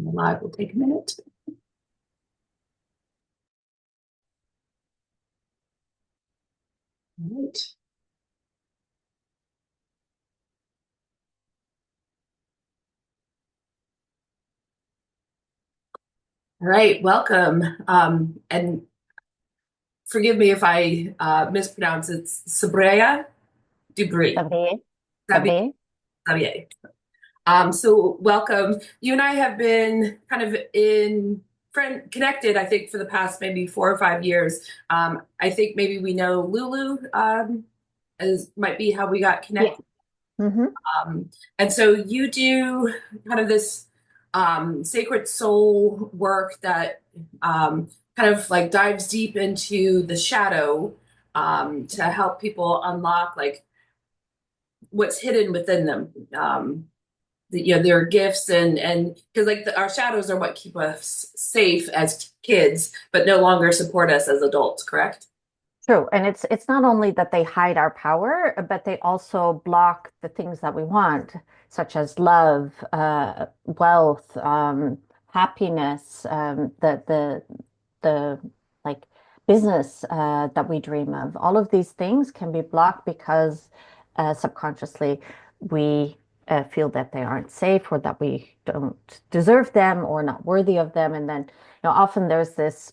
Live will take a minute. All right. All right, welcome. And forgive me if I mispronounce it. Sabrieye Dubrie. Sabrieye, Sabi- Sabrieye. Sabier. So welcome. You and I have been kind of in friend connected, I think, for the past maybe 4 or 5 years. I think maybe we know Lulu as might be how we got Yeah. connected. hmm And so you do kind of this sacred soul work that kind of like dives deep into the shadow to help people unlock like what's hidden within them. Their gifts and because like our shadows are what keep us safe as kids, but no longer support us as adults, correct? True. And it's not only that they hide our power, but they also block the things that we want, such as love, wealth, happiness, the like business that we dream of. All of these things can be blocked because subconsciously we feel that they aren't safe or that we don't deserve them or not worthy of them. And then, often there's this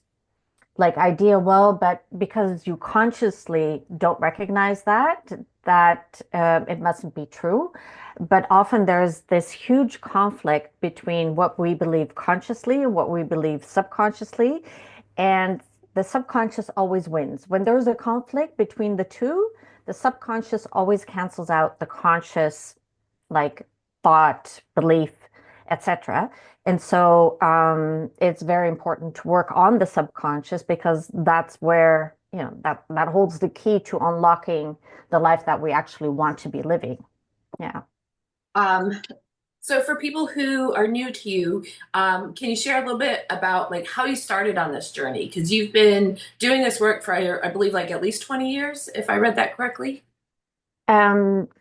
like idea, well, but because you consciously don't recognize that it mustn't be true. But often there's this huge conflict between what we believe consciously and what we believe subconsciously. And the subconscious always wins. When there's a conflict between the two, the subconscious always cancels out the conscious, like thought, belief, etc. And so it's very important to work on the subconscious because that's where, that holds the key to unlocking the life that we actually want to be living. Yeah. Um, so for people who are new to you, can you share a little bit about like how you started on this journey? Because you've been doing this work for, I believe, like at least 20 years, if I read that correctly.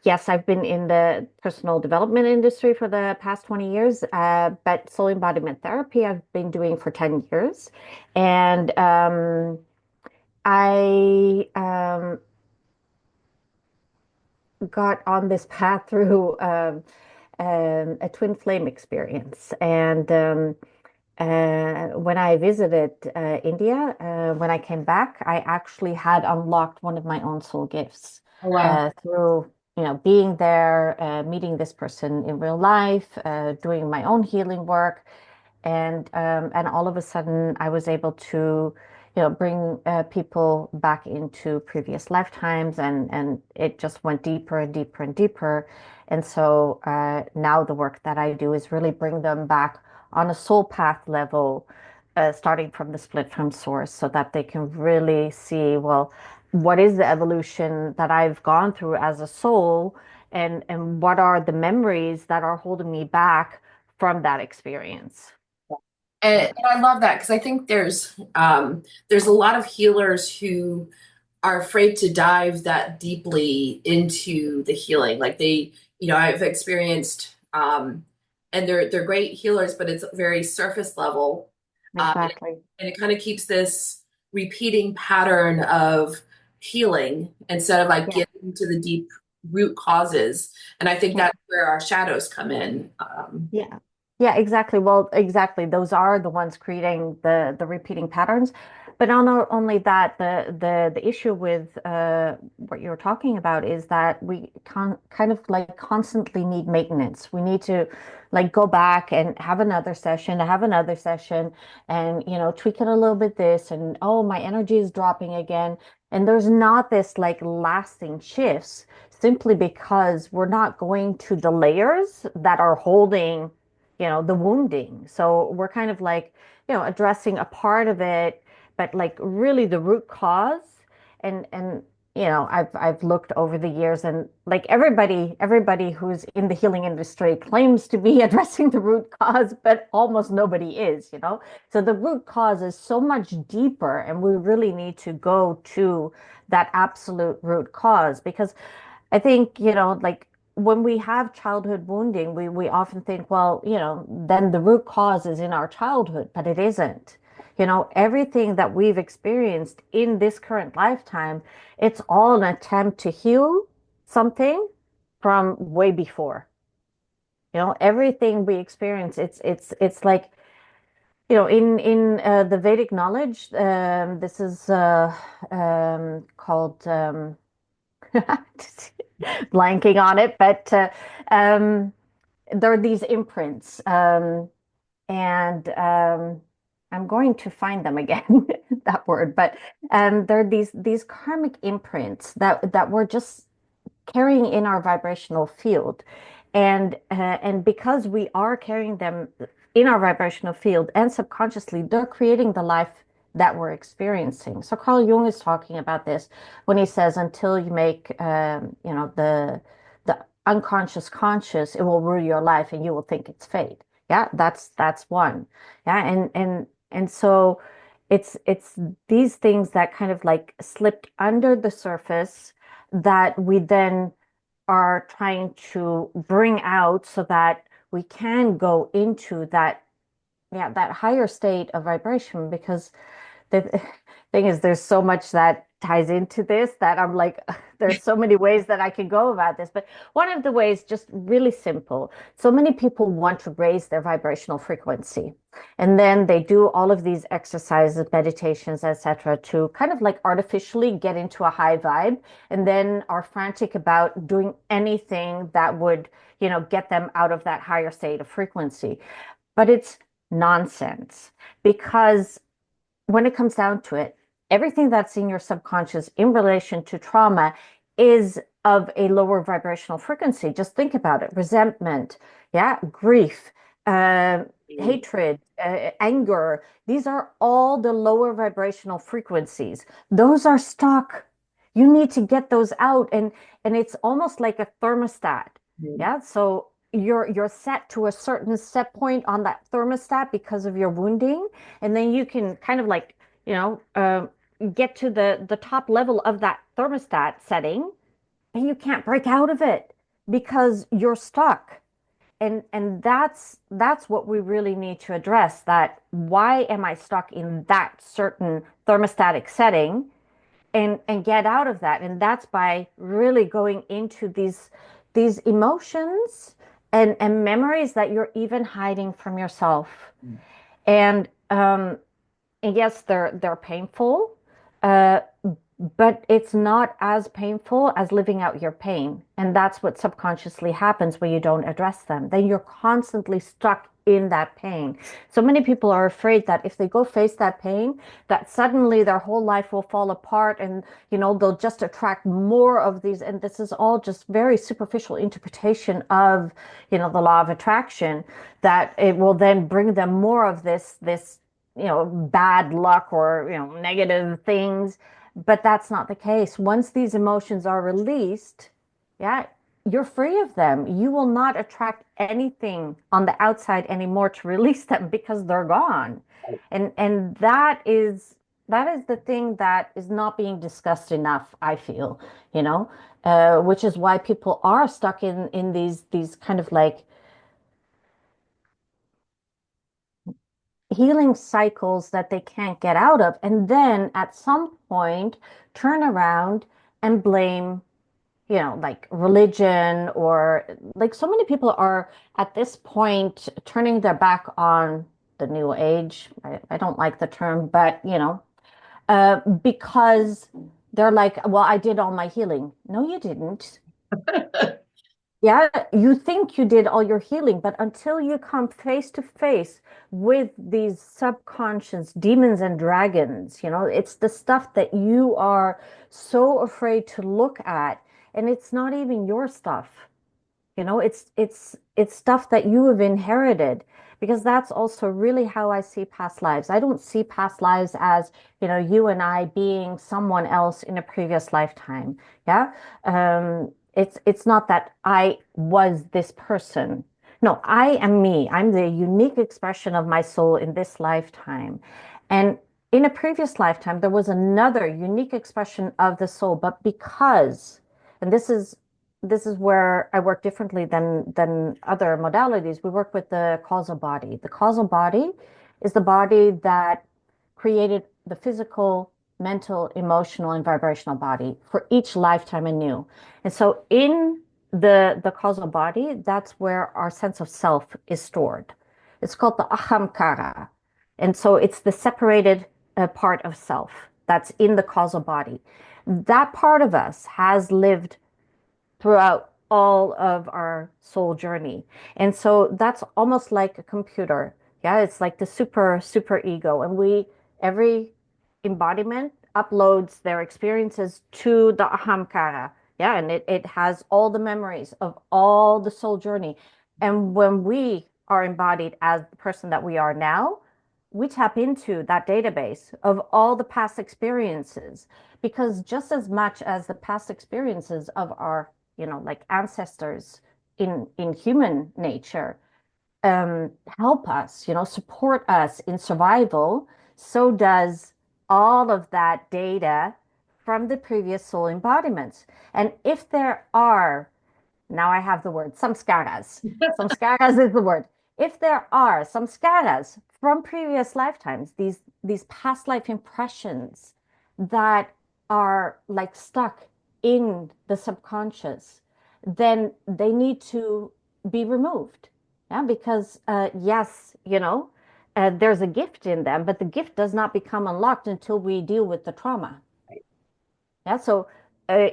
Yes, I've been in the personal development industry for the past 20 years, but soul embodiment therapy I've been doing for 10 years. And I got on this path through a twin flame experience. And when I visited India, when I came back, I actually had unlocked one of my own soul gifts Oh, wow. through, being there, meeting this person in real life, doing my own healing work, and all of a sudden I was able to, bring people back into previous lifetimes, and it just went deeper and deeper and deeper. And so now the work that I do is really bring them back on a soul path level, starting from the split from source, so that they can really see, well, what is the evolution that I've gone through as a soul, and what are the memories that are holding me back from that experience. Yeah. And I love that because I think there's a lot of healers who are afraid to dive that deeply into the healing. Like I've experienced and they're great healers, but it's very surface level. And Exactly. it kind of keeps this repeating pattern of healing instead of like Yeah. getting to the deep root causes. And I think Yeah. that's where our shadows come in. Yeah. Yeah, exactly. Well, exactly. Those are the ones creating the repeating patterns. But not only that, the issue with what you're talking about is that we kind of like constantly need maintenance. We need to like go back and have another session, and tweak it a little bit this, and oh, my energy is dropping again. And there's not this like lasting shifts simply because we're not going to the layers that are holding, the wounding. So we're kind of like, addressing a part of it, but like really the root cause. And I've looked over the years, and like everybody who's in the healing industry claims to be addressing the root cause, but almost nobody is. So the root cause is so much deeper, and we really need to go to that absolute root cause because I think, like when we have childhood wounding, we often think, well, then the root cause is in our childhood, but it isn't. Everything that we've experienced in this current lifetime, it's all an attempt to heal something from way before. Everything we experience, it's like, in the Vedic knowledge, this is called blanking on it, but um, there are these imprints, and I'm going to find them again, that word, but there are these karmic imprints that we're just carrying in our vibrational field. And because we are carrying them in our vibrational field and subconsciously, they're creating the life that we're experiencing. So Carl Jung is talking about this when he says, until you make the unconscious conscious, it will rule your life and you will think it's fate. Yeah, that's one. Yeah, and so it's these things that kind of like slipped under the surface that we then are trying to bring out so that we can go into that, yeah, that higher state of vibration. Because the thing is, there's so much that ties into this that I'm like, there's so many ways that I can go about this. But one of the ways, just really simple. So many people want to raise their vibrational frequency. And then they do all of these exercises, meditations, etc., to kind of like artificially get into a high vibe, and then are frantic about doing anything that would, get them out of that higher state of frequency. But it's nonsense, because when it comes down to it, everything that's in your subconscious in relation to trauma is of a lower vibrational frequency. Just think about it. Resentment, yeah, grief, uh, hatred, anger. These are all the lower vibrational frequencies. Those are stuck. You need to get those out. And it's almost like a thermostat. Mhm. Yeah. So you're set to a certain set point on that thermostat because of your wounding, and then you can kind of like, you know, uh, get to the top level of that thermostat setting, and you can't break out of it because you're stuck. And that's what we really need to address. That why am I stuck in that certain thermostatic setting, and get out of that. And that's by really going into these emotions and memories that you're even hiding from yourself. And yes, they're painful, uh, but it's not as painful as living out your pain. And that's what subconsciously happens when you don't address them. Then you're constantly stuck in that pain. So many people are afraid that if they go face that pain, that suddenly their whole life will fall apart, and they'll just attract more of these. And this is all just very superficial interpretation of, the law of attraction, that it will then bring them more of this bad luck or, negative things. But that's not the case. Once these emotions are released, yeah, you're free of them. You will not attract anything on the outside anymore to release them, because they're gone. And that is the thing that is not being discussed enough, I feel, which is why people are stuck in these kind of like healing cycles that they can't get out of, and then at some point turn around and blame, like religion, or like so many people are at this point turning their back on the new age. I don't like the term, but because they're like, well, I did all my healing. No, you didn't. Yeah, you think you did all your healing, but until you come face to face with these subconscious demons and dragons, it's the stuff that you are so afraid to look at, and it's not even your stuff. It's stuff that you have inherited, because that's also really how I see past lives. I don't see past lives as, you and I being someone else in a previous lifetime. Yeah. It's not that I was this person. No, I am me. I'm the unique expression of my soul in this lifetime. And in a previous lifetime, there was another unique expression of the soul, but because, and this is this is where I work differently than other modalities. We work with the causal body. The causal body is the body that created the physical, mental, emotional, and vibrational body for each lifetime anew. And so in the causal body, that's where our sense of self is stored. It's called the ahamkara. And so it's the separated part of self that's in the causal body. That part of us has lived throughout all of our soul journey. And so that's almost like a computer. Yeah, it's like the super ego. And every embodiment uploads their experiences to the ahamkara. Yeah, and it has all the memories of all the soul journey. And when we are embodied as the person that we are now, we tap into that database of all the past experiences because just as much as the past experiences of our like ancestors in human nature help us, support us in survival, so does all of that data from the previous soul embodiments. And if there are, now I have the word, samskaras. Samskaras is the word. If there are samskaras from previous lifetimes, these past life impressions that are like stuck in the subconscious, then they need to be removed. Yeah, because yes, there's a gift in them, but the gift does not become unlocked until we deal with the trauma. Yeah, so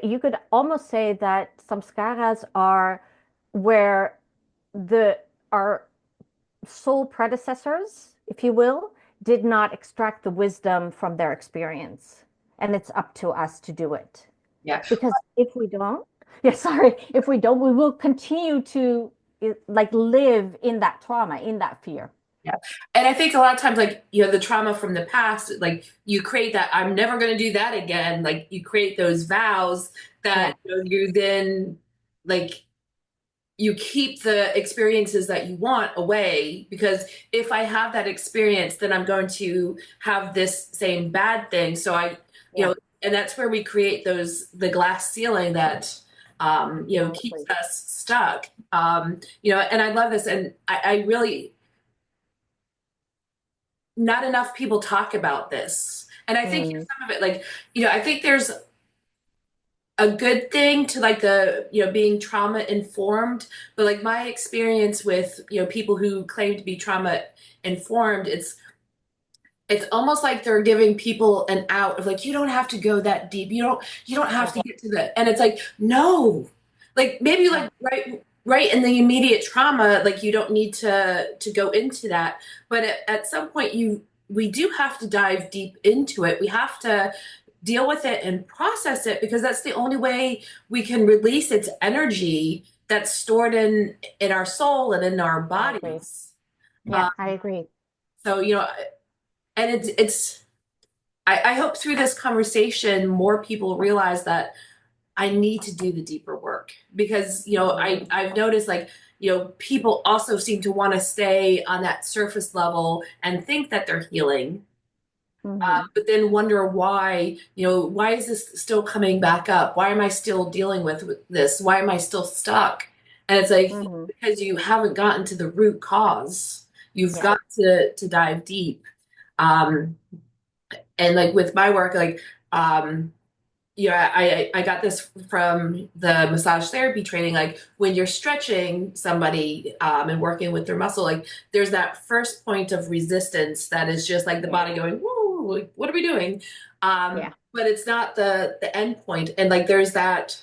you could almost say that samskaras are where the our soul predecessors, if you will, did not extract the wisdom from their experience. And it's up to us to do it. Yeah. Because if we don't, yeah, sorry, if we don't, we will continue to like live in that trauma, in that fear. Yeah. And I think a lot of times, like, the trauma from the past, like you create that, I'm never going to do that again. Like you create those vows Yeah, that you then, like, you keep the experiences that you want away because if I have that experience, then I'm going to have this same bad thing. So yeah, and that's where we create the glass ceiling that, keeps exactly. us stuck. And I love this. And I really, not enough people talk about this. And I think Mm, some of it, like, I think there's a good thing to like the, being trauma informed, but like my experience with, people who claim to be trauma informed, it's almost like they're giving people an out of like, you don't have to go that deep. You don't have to okay. get to that. And it's like, no, like maybe Yeah, like right in the immediate trauma, like you don't need to go into that. But at some point we do have to dive deep into it. We have to deal with it and process it because that's the only way we can release its energy that's stored in our soul and in our I agree. bodies. Yeah, Uh, I agree. so and it's I hope through this conversation more people realize that I need to do the deeper work because Mm, I've noticed like people also seem to want to stay on that surface level and think that they're healing, hmm but then wonder why why is this still coming back up? Why am I still dealing with this? Why am I still stuck? And it's like hmm because you haven't gotten to the root cause. You've Yeah. got to dive deep. Um, and like with my work, like I got this from the massage therapy training. Like when you're stretching somebody and working with their muscle, like there's that first point of resistance that is just like the body going, "Whoa, like, what are we doing?" Yeah. But it's not the end point. And like there's that,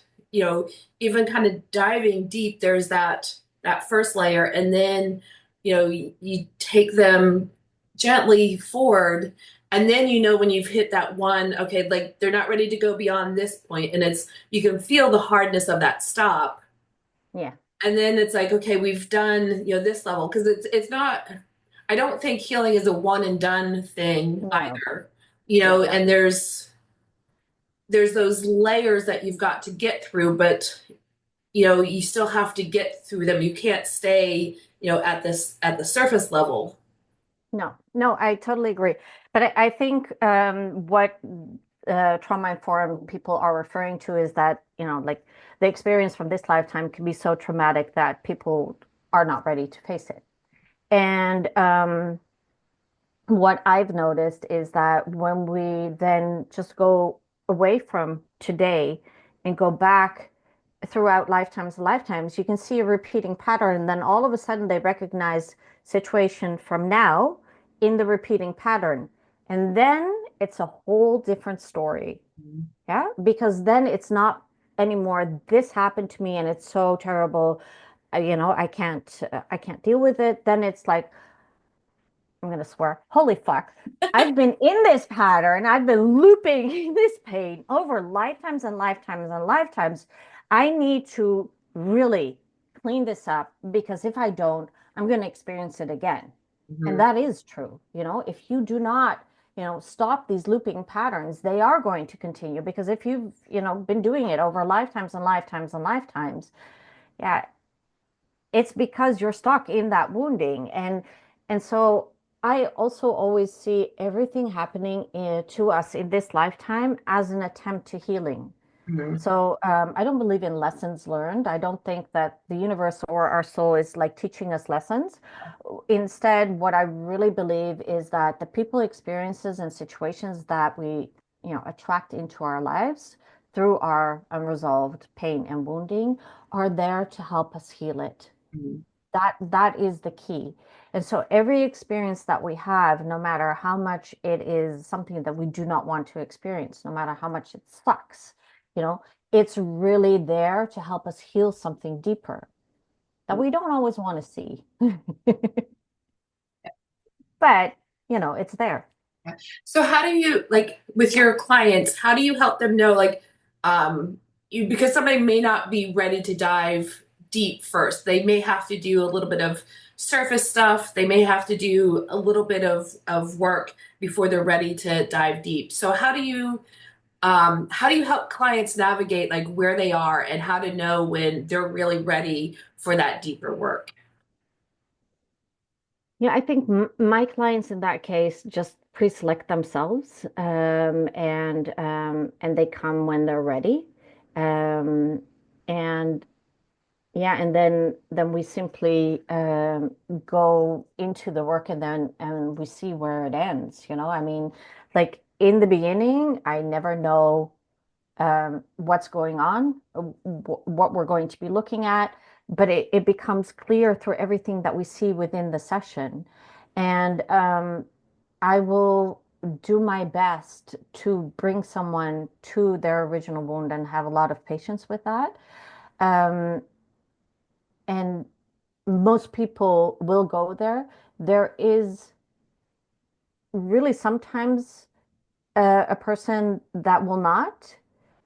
even kind of diving deep. There's that first layer, and then you take them gently forward and then when you've hit that one, okay, like they're not ready to go beyond this point, and it's you can feel the hardness of that stop. Yeah. And then it's like, okay, we've done, this level because it's not I don't think healing is a one and done thing No. either. Yeah. And there's those layers that you've got to get through, but you still have to get through them. You can't stay, at the surface level. No, no, I totally agree. But I think what trauma-informed people are referring to is that, like the experience from this lifetime can be so traumatic that people are not ready to face it. And what I've noticed is that when we then just go away from today and go back throughout lifetimes and lifetimes, you can see a repeating pattern. And then all of a sudden they recognize situation from now in the repeating pattern. And then it's a whole different story. Yeah. Because then it's not anymore, this happened to me and it's so terrible. I can't deal with it. Then it's like, I'm gonna swear, holy fuck. I've been in this pattern. I've been looping this pain over lifetimes and lifetimes and lifetimes. I need to really clean this up because if I don't, I'm going to experience it again. And Mhm. that is true. If you do not, stop these looping patterns, they are going to continue because if you've, been doing it over lifetimes and lifetimes and lifetimes, yeah, it's because you're stuck in that wounding. And so I also always see everything happening to us in this lifetime as an attempt to healing. Mhm. So I don't believe in lessons learned. I don't think that the universe or our soul is like teaching us lessons. Instead, what I really believe is that the people, experiences, and situations that we, attract into our lives through our unresolved pain and wounding are there to help us heal it. Mhm. That is the key. And so every experience that we have, no matter how much it is something that we do not want to experience, no matter how much it sucks, it's really there to help us heal something deeper that we don't always want to see. But, it's there. So how do you like with your clients, how do you help them know like because somebody may not be ready to dive deep first. They may have to do a little bit of surface stuff. They may have to do a little bit of work before they're ready to dive deep. So how do you help clients navigate like where they are and how to know when they're really ready for that deeper work? Yeah, I think my clients in that case just pre-select themselves, and they come when they're ready. Um, and Yeah, and then we simply go into the work and we see where it ends, I mean, like in the beginning, I never know what's going on, what we're going to be looking at, but it becomes clear through everything that we see within the session. And I will do my best to bring someone to their original wound and have a lot of patience with that. Um, and most people will go there. There is really sometimes a person that will not,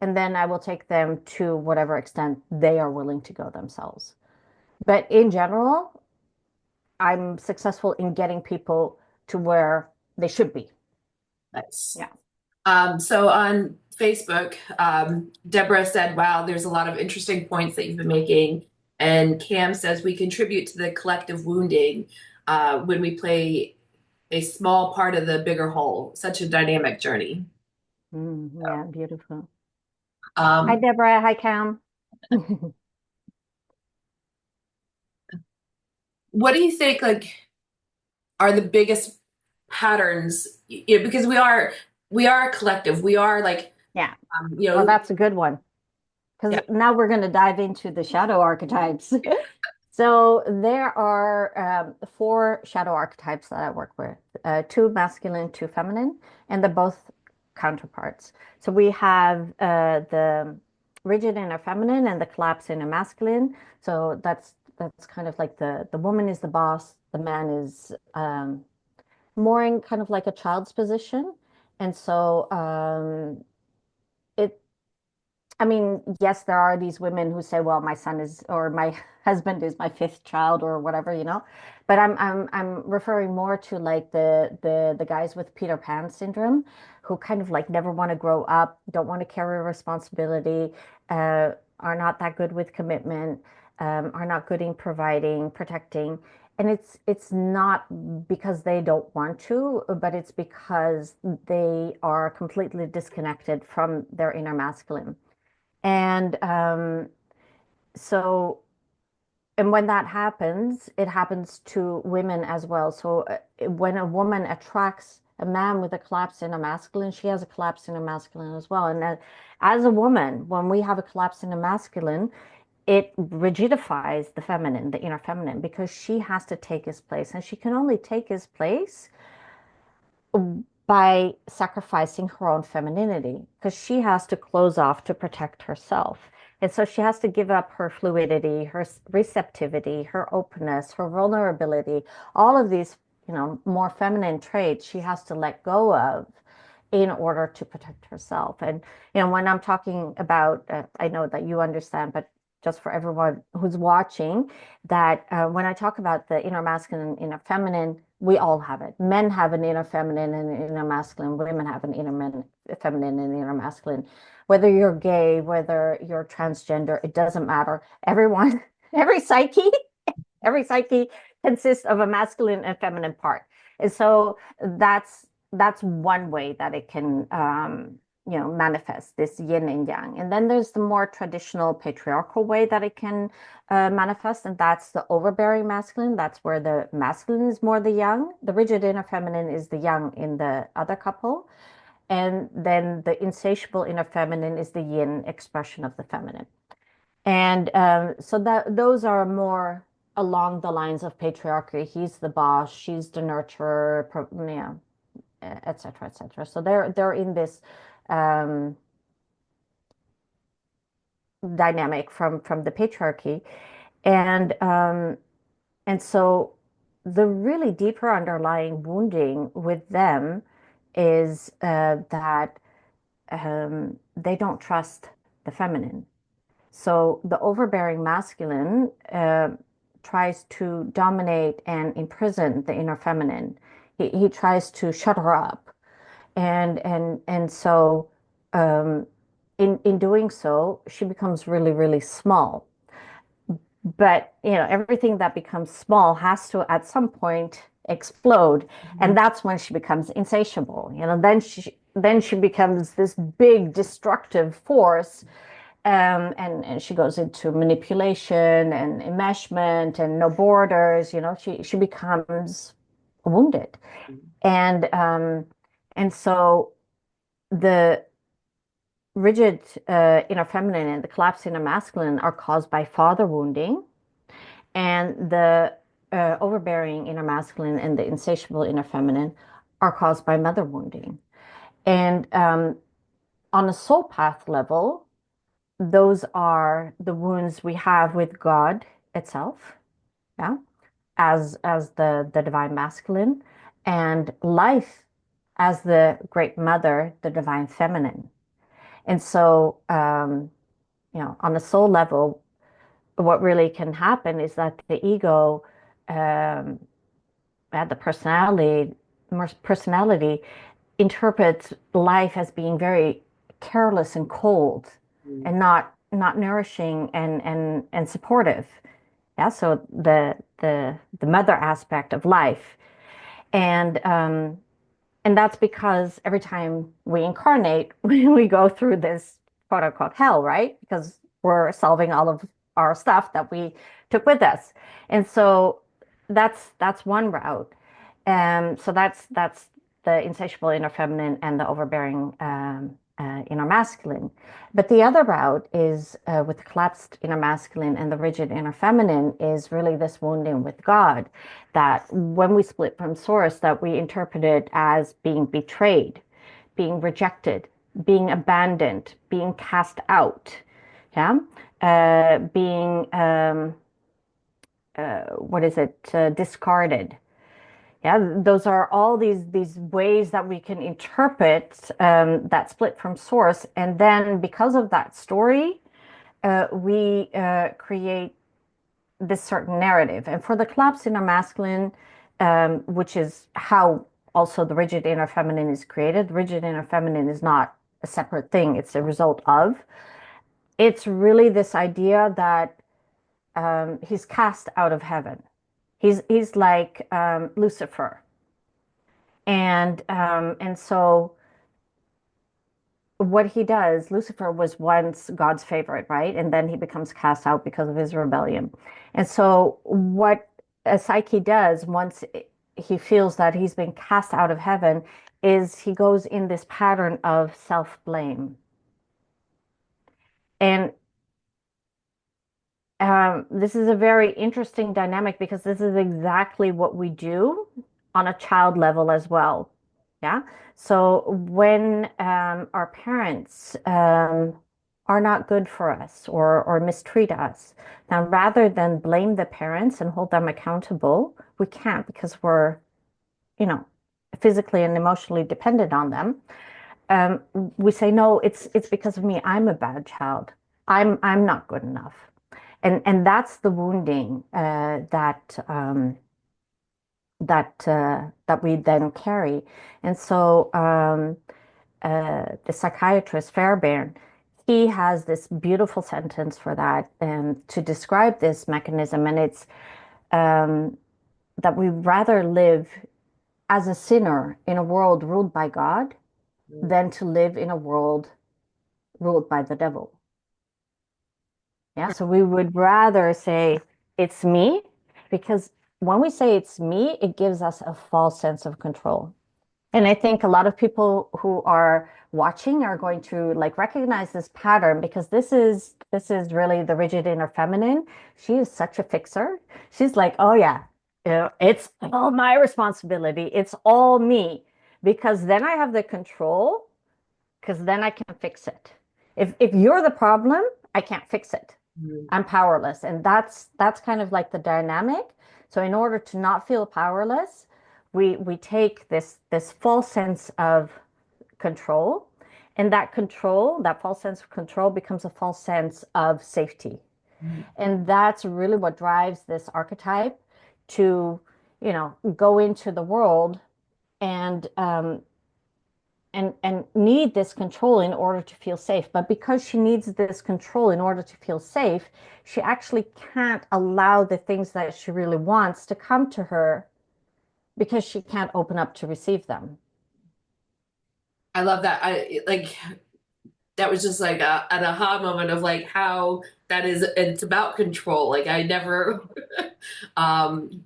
and then I will take them to whatever extent they are willing to go themselves. But in general, I'm successful in getting people to where they should be. Nice. Yeah. So on Facebook, Deborah said, wow, there's a lot of interesting points that you've been making. And Cam says we contribute to the collective wounding when we play a small part of the bigger whole. Such a dynamic journey. Yeah, beautiful. Hi, Um, Deborah. Hi, Cam. what do you think like are the biggest patterns? Because we are a collective. We are like Yeah. um, Well, you know, that's a good one. yeah. Because now we're going to dive into the shadow archetypes. So there are four shadow archetypes that I work with, two masculine, two feminine, and they're both counterparts. So we have the rigid inner feminine and the collapse inner masculine. So that's kind of like the woman is the boss, the man is more in kind of like a child's position. And so it I mean, yes, there are these women who say, "Well, my son is, or my husband is my fifth child, or whatever," But I'm referring more to like the guys with Peter Pan syndrome, who kind of like never want to grow up, don't want to carry responsibility, are not that good with commitment, are not good in providing, protecting, And it's not because they don't want to, but it's because they are completely disconnected from their inner masculine. And so, and when that happens, it happens to women as well. So when a woman attracts a man with a collapse in a masculine, she has a collapse in a masculine as well. And as a woman, when we have a collapse in a masculine, it rigidifies the feminine, the inner feminine, because she has to take his place, and she can only take his place by sacrificing her own femininity because she has to close off to protect herself. And so she has to give up her fluidity, her receptivity, her openness, her vulnerability, all of these, more feminine traits she has to let go of in order to protect herself. And, when I'm talking about, I know that you understand, but just for everyone who's watching, that when I talk about the inner masculine, inner feminine, we all have it. Men have an inner feminine and an inner masculine. Women have an feminine and inner masculine. Whether you're gay, whether you're transgender, it doesn't matter. Everyone, every psyche, every psyche consists of a masculine and feminine part. And so that's one way that it can manifest this yin and yang. And then there's the more traditional patriarchal way that it can manifest, and that's the overbearing masculine. That's where the masculine is more the yang. The rigid inner feminine is the yang in the other couple. And then the insatiable inner feminine is the yin expression of the feminine. And so that those are more along the lines of patriarchy. He's the boss, she's the nurturer, yeah, et cetera, et cetera. So they're in this um, dynamic from the patriarchy, and so the really deeper underlying wounding with them is that they don't trust the feminine. So the overbearing masculine tries to dominate and imprison the inner feminine. He tries to shut her up, and so um, in doing so, she becomes really, really small. But everything that becomes small has to at some point explode, and Mhm. that's when she becomes insatiable. Then she becomes this big destructive force, and she goes into manipulation and enmeshment and no borders. She becomes wounded, and so the rigid inner feminine and the collapsed inner masculine are caused by father wounding, and the overbearing inner masculine and the insatiable inner feminine are caused by mother wounding. And on a soul path level, those are the wounds we have with God itself, yeah, as the divine masculine, and life as the great mother, the divine feminine. And so, on a soul level, what really can happen is that the ego, um, the personality interprets life as being very careless and cold Mhm. and not nourishing and supportive. Yeah, so the mother aspect of life, and that's because every time we incarnate, we go through this quote unquote hell, right? Because we're solving all of our stuff that we took with us. And so that's one route. So that's the insatiable inner feminine and the overbearing inner masculine. But the other route is with the collapsed inner masculine and the rigid inner feminine is really this wounding with God, that when we split from source, that we interpret it as being betrayed, being rejected, being abandoned, being cast out, yeah, being what is it, discarded. Yeah, those are all these ways that we can interpret that split from source, and then because of that story, we create this certain narrative. And for the collapse inner masculine, which is how also the rigid inner feminine is created, the rigid inner feminine is not a separate thing, it's a result of. It's really this idea that he's cast out of heaven. He's like Lucifer, and so what he does, Lucifer was once God's favorite, right? And then he becomes cast out because of his rebellion. And so what a psyche does once he feels that he's been cast out of heaven is he goes in this pattern of self-blame. And this is a very interesting dynamic because this is exactly what we do on a child level as well. Yeah. So when our parents are not good for us or mistreat us, now rather than blame the parents and hold them accountable, we can't because we're, you know, physically and emotionally dependent on them. Um, we say, no, it's because of me. I'm a bad child. I'm not good enough. And that's the wounding that we then carry. And so the psychiatrist Fairbairn, he has this beautiful sentence for that and to describe this mechanism, and it's um, that we rather live as a sinner in a world ruled by God than to live in a world ruled by the devil. Yeah, so we would rather say it's me because when we say it's me, it gives us a false sense of control. And I think a lot of people who are watching are going to like recognize this pattern because this is really the rigid inner feminine. She is such a fixer. She's like, oh yeah, it's all my responsibility. It's all me because then I have the control because then I can fix it. If you're the problem, I can't fix it. Mm. I'm powerless. And that's kind of like the dynamic. So in order to not feel powerless, we take this false sense of control, and that control, that false sense of control becomes a false sense of safety. Mm. And that's really what drives this archetype to, go into the world and and need this control in order to feel safe. But because she needs this control in order to feel safe, she actually can't allow the things that she really wants to come to her because she can't open up to receive them. I love that. I like that was just like an aha moment of like how that is it's about control. Like I never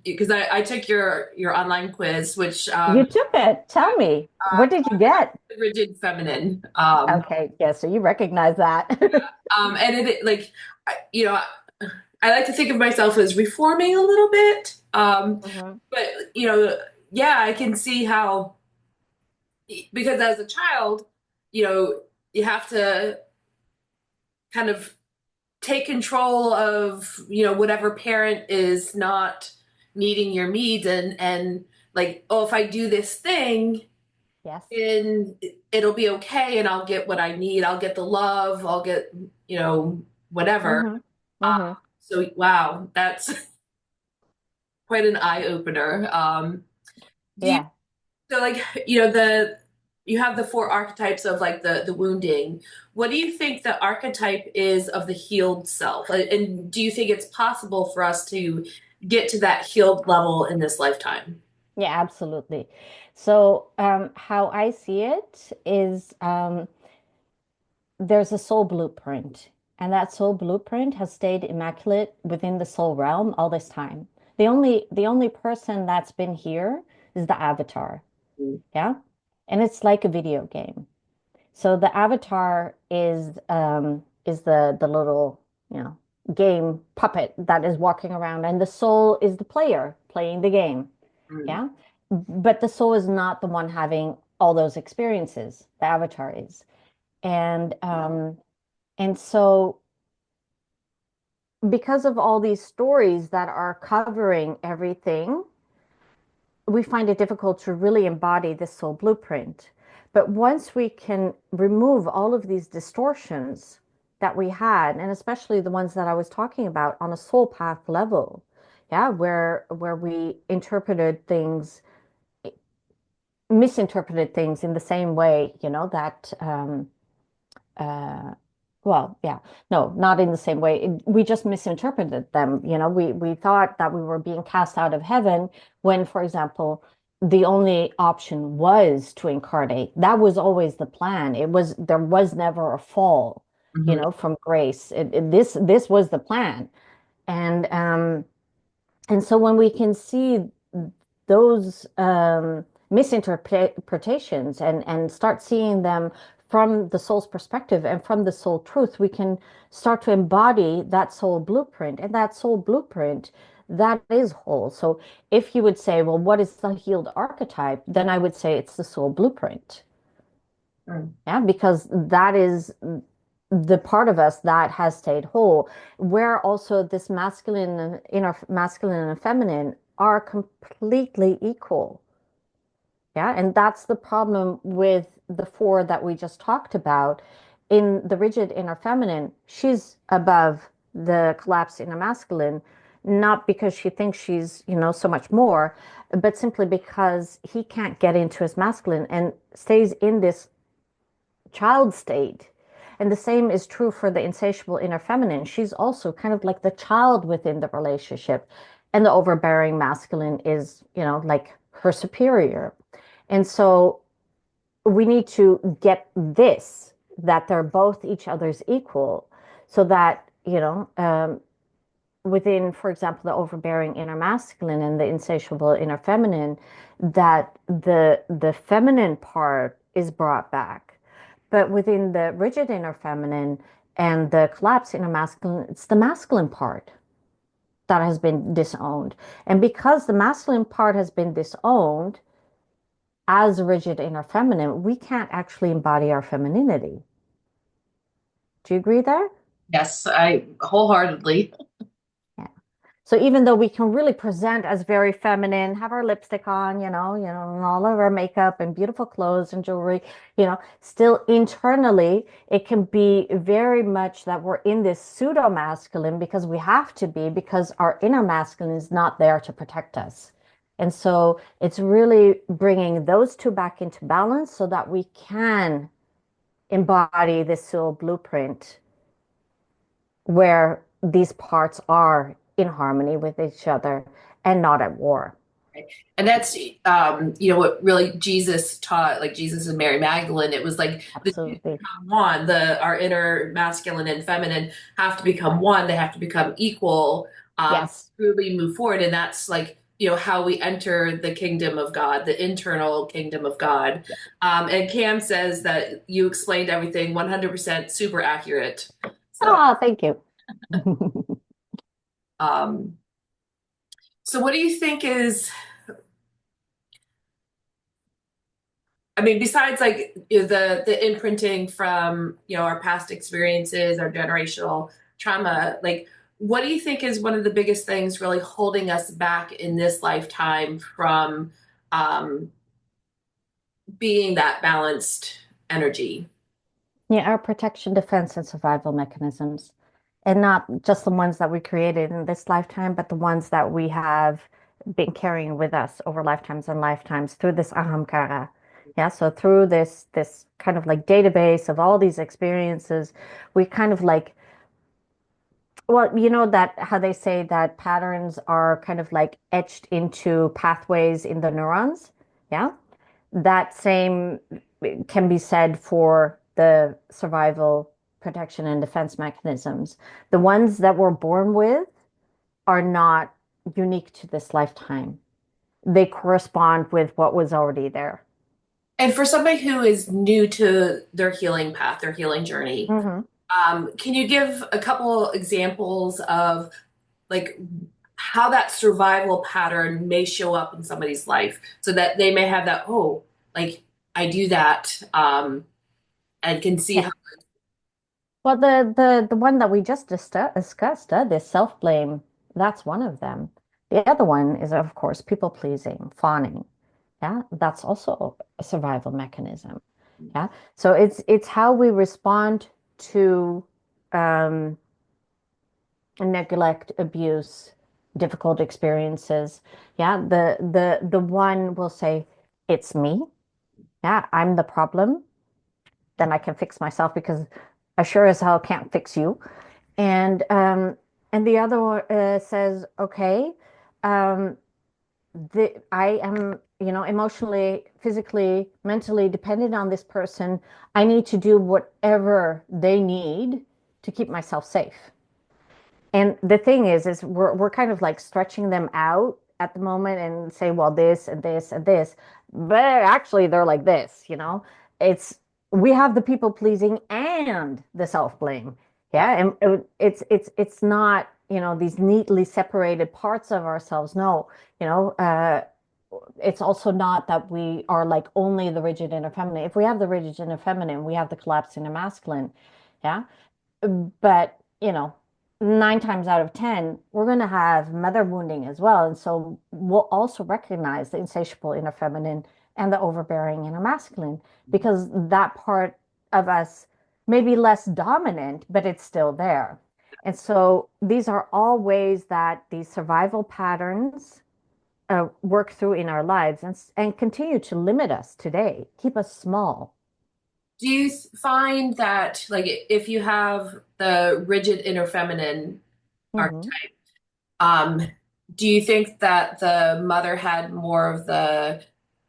because I took your online quiz, which You took it. Tell me, what did you get? rigid feminine. Okay, yeah, so you recognize that. And like you know, I like to think of myself as reforming a little bit. Mhm. But yeah, I can see how because as a child, you have to kind of take control of whatever parent is not meeting your needs and like, oh, if I do this thing, Yes. then it'll be okay and I'll get what I need. I'll get the love, I'll get whatever. Hmm. uh, Hmm. so wow, that's quite an eye opener. Do you Yeah. So like, the you have the four archetypes of like the wounding. What do you think the archetype is of the healed self? And do you think it's possible for us to get to that healed level in this lifetime? Yeah, absolutely. So, how I see it is there's a soul blueprint, and that soul blueprint has stayed immaculate within the soul realm all this time. The only person that's been here is the avatar. Yeah. And it's like a video game. So the avatar is the little, you know, game puppet that is walking around, and the soul is the player playing the game. Mm. Yeah. But the soul is not the one having all those experiences. The avatar is. And so because of all these stories that are covering everything, we find it difficult to really embody this soul blueprint. But once we can remove all of these distortions that we had, and especially the ones that I was talking about on a soul path level, yeah, where we interpreted things, misinterpreted things in the same way, that Well, yeah, no, not in the same way. We just misinterpreted them. We thought that we were being cast out of heaven when, for example, the only option was to incarnate. That was always the plan. There was never a fall, Mhm. from grace. This was the plan. And and so when we can see those misinterpretations and start seeing them from the soul's perspective and from the soul truth, we can start to embody that soul blueprint. And that soul blueprint, that is whole. So if you would say, well, what is the healed archetype? Then I would say it's the soul blueprint. Mm. Yeah, because that is the part of us that has stayed whole, where also this inner masculine and feminine are completely equal. Yeah, and that's the problem with the four that we just talked about. In the rigid inner feminine, she's above the collapsed inner masculine, not because she thinks she's, so much more, but simply because he can't get into his masculine and stays in this child state. And the same is true for the insatiable inner feminine. She's also kind of like the child within the relationship. And the overbearing masculine is, like her superior. And so we need to get this, that they're both each other's equal, so that, within, for example, the overbearing inner masculine and the insatiable inner feminine, that the feminine part is brought back. But within the rigid inner feminine and the collapsed inner masculine, it's the masculine part that has been disowned. And because the masculine part has been disowned as a rigid inner feminine, we can't actually embody our femininity. Do you agree there? Yes, I wholeheartedly. Yeah. So even though we can really present as very feminine, have our lipstick on, and all of our makeup and beautiful clothes and jewelry, still internally, it can be very much that we're in this pseudo masculine because we have to be, because our inner masculine is not there to protect us. And so it's really bringing those two back into balance so that we can embody this soul blueprint where these parts are in harmony with each other and not at war. And that's what really Jesus taught, like Jesus and Mary Magdalene. It was like the two Absolutely. become one. Our inner masculine and feminine have to become one. They have to become equal, Yes. really move forward. And that's like, how we enter the kingdom of God, the internal kingdom of God. Yeah. And Cam says that you explained everything 100% super accurate. So, Ah, thank you. um, so what do you think is, I mean, besides like the imprinting from our past experiences, our generational trauma, like what do you think is one of the biggest things really holding us back in this lifetime from um, being that balanced energy? Yeah, our protection, defense, and survival mechanisms. And not just the ones that we created in this lifetime, but the ones that we have been carrying with us over lifetimes and lifetimes through this ahamkara. Yeah, so through this kind of like database of all these experiences, we kind of like, well, you know that how they say that patterns are kind of like etched into pathways in the neurons? Yeah. That same can be said for the survival, protection, and defense mechanisms. The ones that we're born with are not unique to this lifetime. They correspond with what was already there. And for somebody who is new to their healing path, their healing journey, Hmm. can you give a couple examples of like how that survival pattern may show up in somebody's life so that they may have that, oh, like I do that, and can see Yeah. how. Well, the one that we just discussed, this self-blame, that's one of them. The other one is, of course, people pleasing, fawning. Yeah, that's also a survival mechanism. Yeah. So it's how we respond to um, neglect, abuse, difficult experiences. Yeah. The one will say, it's me. Yeah, I'm the problem. Then I can fix myself because I sure as hell can't fix you. And the other one says, okay, um, I am, emotionally, physically, mentally dependent on this person. I need to do whatever they need to keep myself safe. And the thing is we're kind of like stretching them out at the moment and say, well, this and this and this, but actually they're like this, you know. It's we have the people pleasing and the self blame, Yeah. yeah, and it's not, these neatly separated parts of ourselves. No, you know, it's also not that we are like only the rigid inner feminine. If we have the rigid inner feminine, we have the collapse inner masculine, yeah. But, 9 times out of 10, we're going to have mother wounding as well. And so we'll also recognize the insatiable inner feminine and the overbearing inner masculine because that part of us may be less dominant, but it's still there. And so these are all ways that these survival patterns work through in our lives and continue to limit us today, keep us small. Do you find that, like, if you have the rigid inner feminine Mhm. archetype, um, do you think that the mother had more of the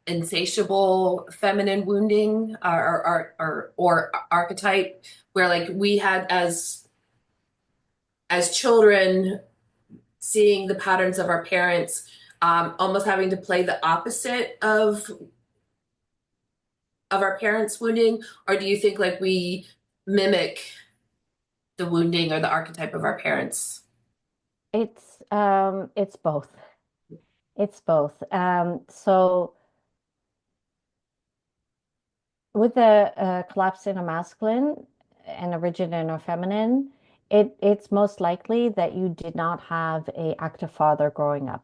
insatiable feminine wounding or archetype, where like we had as children seeing the patterns of our parents, almost having to play the opposite of our parents' wounding, or do you think like we mimic the wounding or the archetype of our parents? It's both. It's both. So with the collapse inner masculine and a rigid inner feminine, it's most likely that you did not have a active father growing up.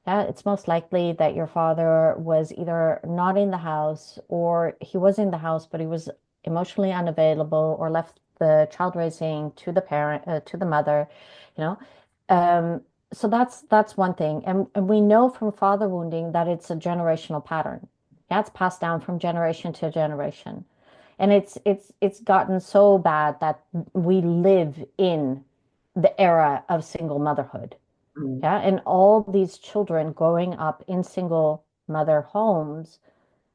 Yeah, it's most likely that your father was either not in the house or he was in the house, but he was emotionally unavailable or left the child raising to the parent, to the mother, you know. Um, so that's one thing. And we know from father wounding that it's a generational pattern. Yeah, it's passed down from generation to generation. And it's gotten so bad that we live in the era of single motherhood. Mm. Yeah, and all these children growing up in single mother homes,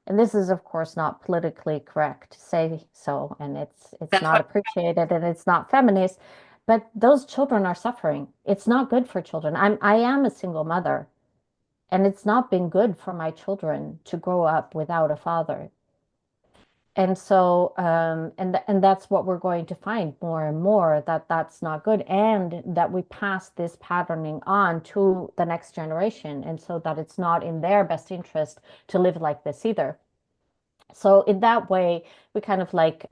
and this is of course not politically correct to say so, and it's That's not what appreciated and it's not feminist, but those children are suffering. It's not good for children. I am a single mother, and it's not been good for my children to grow up without a father. And so, and that's what we're going to find more and more, that that's not good, and that we pass this patterning on to the next generation, and so that it's not in their best interest to live like this either. So in that way, we kind of like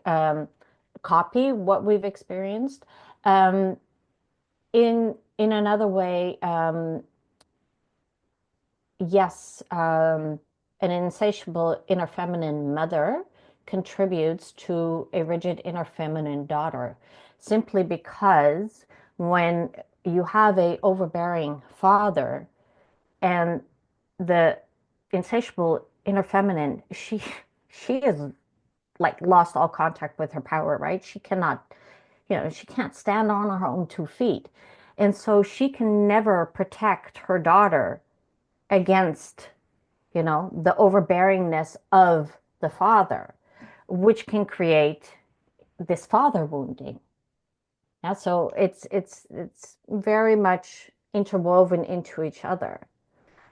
copy what we've experienced. Um, in another way, yes, an insatiable inner feminine mother contributes to a rigid inner feminine daughter, simply because when you have a overbearing father and the insatiable inner feminine, she is like lost all contact with her power, right? She cannot, she can't stand on her own 2 feet. And so she can never protect her daughter against, the overbearingness of the father, which can create this father wounding. Yeah, so it's very much interwoven into each other.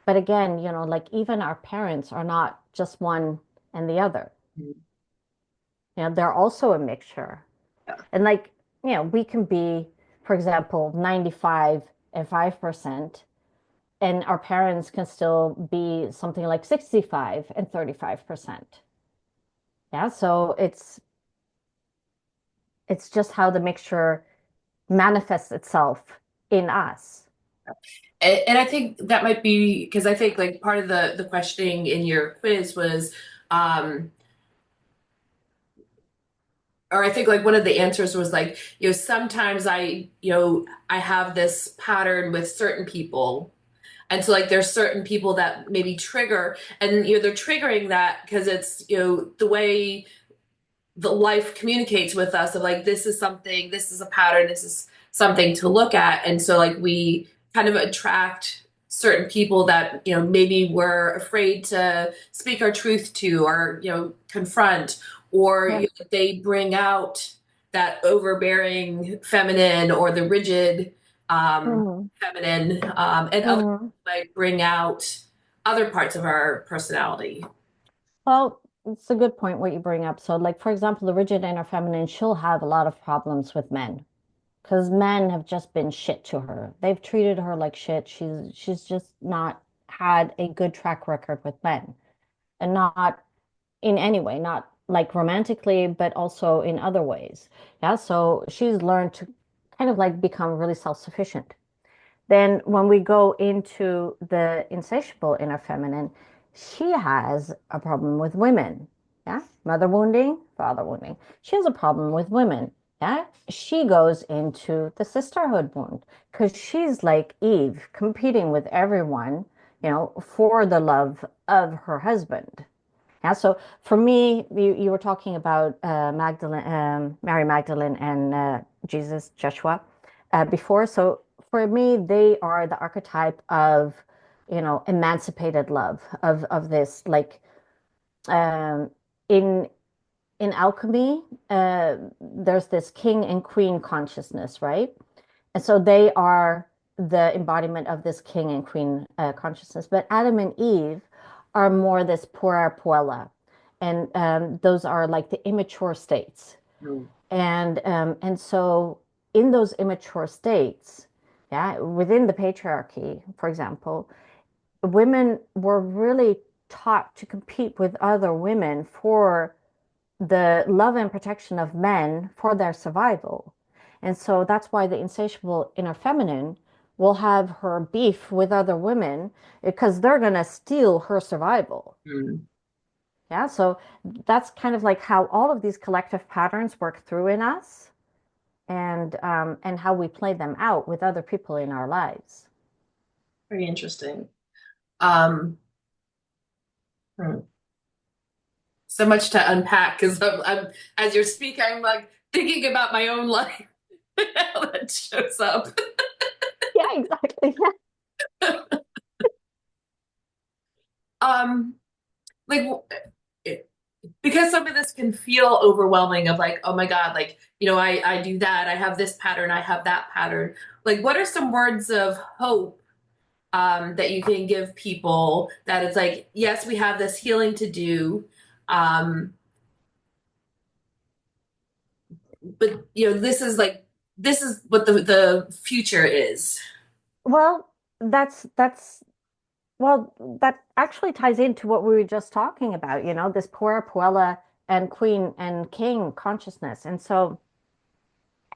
But again, like even our parents are not just one and the other. They're also a mixture. And like, we can be, for example, 95 and 5%, and our parents can still be something like 65 and 35%. Yeah, so it's just how the mixture manifests itself in us. and I think that might be because I think like part of the questioning in your quiz was, um, or I think like one of the answers was like, sometimes I have this pattern with certain people. And so like there's certain people that maybe trigger, and they're triggering that because it's the way the life communicates with us of like this is something, this is a pattern, this is something to look at. And so like we kind of attract certain people that, you know, maybe we're afraid to speak our truth to or, you know, confront, or Yeah. you know, they bring out that overbearing feminine or the rigid Mhm. feminine, and other Mhm. like bring out other parts of our personality. Well, it's a good point what you bring up. So, like, for example, the rigid inner feminine, she'll have a lot of problems with men because men have just been shit to her. They've treated her like shit. She's just not had a good track record with men, and not in any way, not like romantically, but also in other ways. Yeah, so she's learned to kind of like become really self-sufficient. Then when we go into the insatiable inner feminine, she has a problem with women. Yeah. Mother wounding, father wounding. She has a problem with women. Yeah. She goes into the sisterhood wound because she's like Eve, competing with everyone, for the love of her husband. Yeah, so for me, you were talking about Magdalene, Mary Magdalene and Jesus, Joshua, before. So for me, they are the archetype of, emancipated love, of this like um, in in alchemy, there's this king and queen consciousness, right? And so they are the embodiment of this king and queen consciousness. But Adam and Eve are more this puer puella. And those are like the immature states. Mm. And so in those immature states, yeah, within the patriarchy, for example, women were really taught to compete with other women for the love and protection of men for their survival. And so that's why the insatiable inner feminine will have her beef with other women because they're going to steal her survival. Mm. Yeah. So that's kind of like how all of these collective patterns work through in us and how we play them out with other people in our lives. Very interesting. Um, hmm. So much to unpack because as you're speaking, I'm like thinking about my own life, how that shows up. Yeah, exactly. Um, like it, because some of this can feel overwhelming of like, oh my God, like, you know, I do that, I have this pattern, I have that pattern. Like, what are some words of hope that you can give people that it's like, yes, we have this healing to do, um, but you know, this is what the future is. Well, that actually ties into what we were just talking about, this puer puella and queen and king consciousness. And so,